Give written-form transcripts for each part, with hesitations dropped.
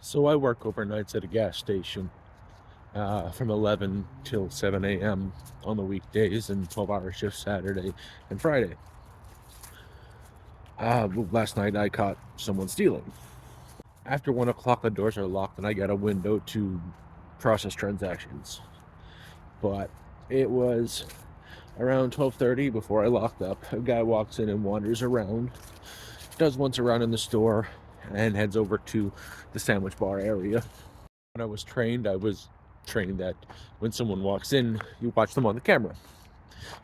So I work overnights at a gas station from 11 till 7 a.m. on the weekdays and 12-hour shifts Saturday and Friday. Last night I caught someone stealing. After 1 o'clock, the doors are locked and I got a window to process transactions. But it was around 12:30 before I locked up. A guy walks in and wanders around, does once around in the store, and heads over to the sandwich bar area. When I was trained that when someone walks in, you watch them on the camera.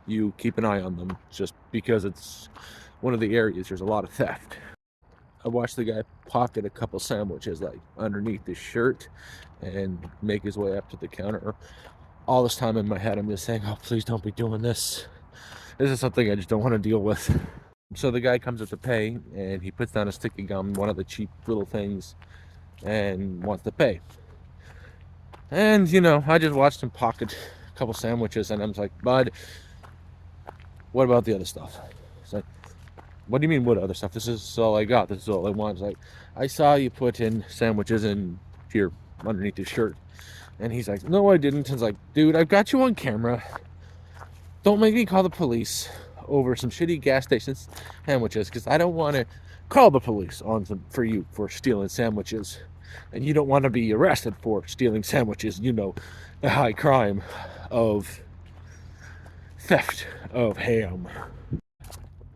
You keep an eye on them just because it's one of the areas there's a lot of theft. I watched the guy pocket a couple sandwiches like underneath his shirt and make his way up to the counter. All this time in my head, I'm just saying, oh, please don't be doing this. This is something I just don't want to deal with. So the guy comes up to pay and he puts down a sticky gum, one of the cheap little things, and wants to pay. And, I just watched him pocket a couple sandwiches, and I'm like, bud, what about the other stuff? It's like, what do you mean, what other stuff? This is all I got. This is all I want. It's like, I saw you put in sandwiches in here underneath your shirt. And he's like, no, I didn't. And it's like, dude, I've got you on camera. Don't make me call the police over some shitty gas station sandwiches, because I don't want to call the police on them for you for stealing sandwiches. And you don't want to be arrested for stealing sandwiches. The high crime of theft of ham.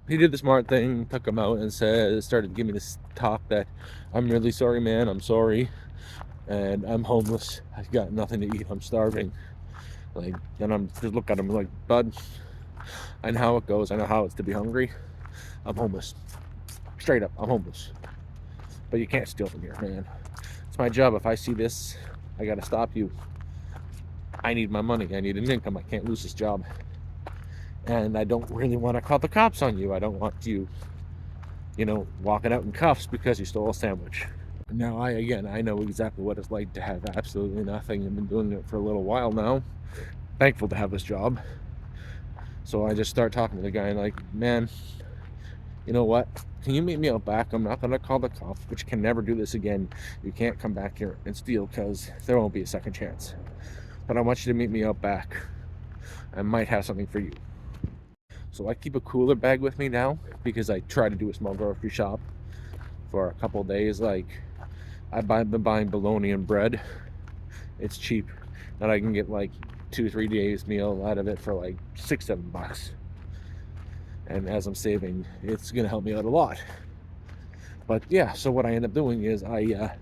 He did the smart thing, took him out and started giving me this talk that I'm really sorry, man, I'm sorry, and I'm homeless, I got nothing to eat, I'm starving. And I'm just look at him like, bud, I know how it goes, I know how it's to be hungry. I'm homeless, straight up, I'm homeless, but you can't steal from here, man. It's my job. If I see this, I gotta stop you. I need my money, I need an income, I can't lose this job. And I don't really want to call the cops on you. I don't want you, walking out in cuffs because you stole a sandwich. Now, I know exactly what it's like to have absolutely nothing. I've been doing it for a little while now. Thankful to have this job. So I just start talking to the guy and like, man, you know what? Can you meet me out back? I'm not going to call the cops, but you can never do this again. You can't come back here and steal because there won't be a second chance. But I want you to meet me out back. I might have something for you. So I keep a cooler bag with me now because I try to do a small grocery shop for a couple days. Like, I've been buying bologna and bread. It's cheap, and I can get like 2-3 days meal out of it for like $6-7. And as I'm saving, it's gonna help me out a lot. But yeah, so what I end up doing is I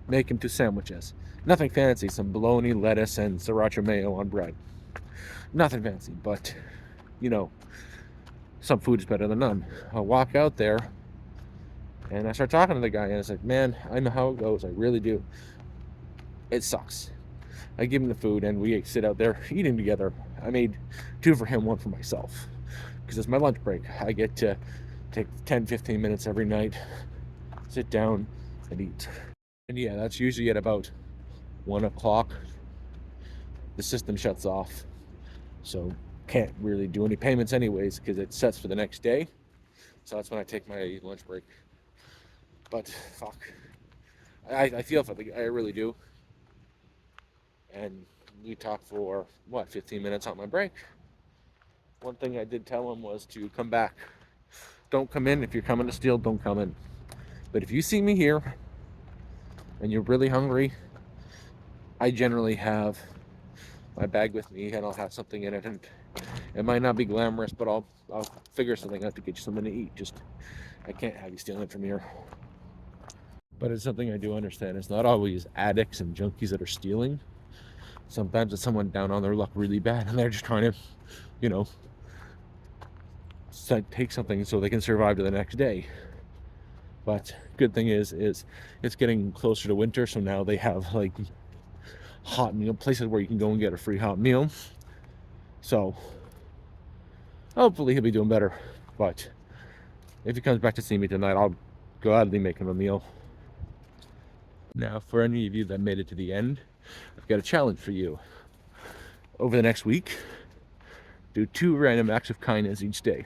make into sandwiches. Nothing fancy, some bologna, lettuce, and sriracha mayo on bread. Nothing fancy, but some food is better than none. I walk out there and I start talking to the guy, and it's like, man, I know how it goes. I really do. It sucks. I give him the food and we sit out there eating together. I made 2 for him, 1 for myself, because it's my lunch break. I get to take 10-15 minutes every night, sit down and eat. And yeah, that's usually at about 1 o'clock. The system shuts off, so can't really do any payments anyways because it sets for the next day. So that's when I take my lunch break. But fuck, I feel for the guy, I really do. And we talked for 15 minutes on my break. One thing I did tell him was to come back. Don't come in. If you're coming to steal, don't come in. But if you see me here and you're really hungry, I generally have my bag with me and I'll have something in it, and it might not be glamorous, but I'll figure something out to get you something to eat. Just, I can't have you stealing from here. But it's something I do understand. It's not always addicts and junkies that are stealing. Sometimes it's someone down on their luck really bad and they're just trying to, take something so they can survive to the next day. But good thing is it's getting closer to winter, so now they have like hot meal places where you can go and get a free hot meal. So hopefully he'll be doing better. But if he comes back to see me tonight, I'll gladly make him a meal. Now, for any of you that made it to the end, I've got a challenge for you. Over the next week, do 2 random acts of kindness each day.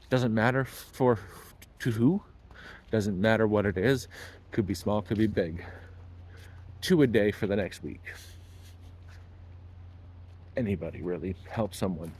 Doesn't matter to who, doesn't matter what it is. Could be small, could be big. 2 a day for the next week. Anybody really help someone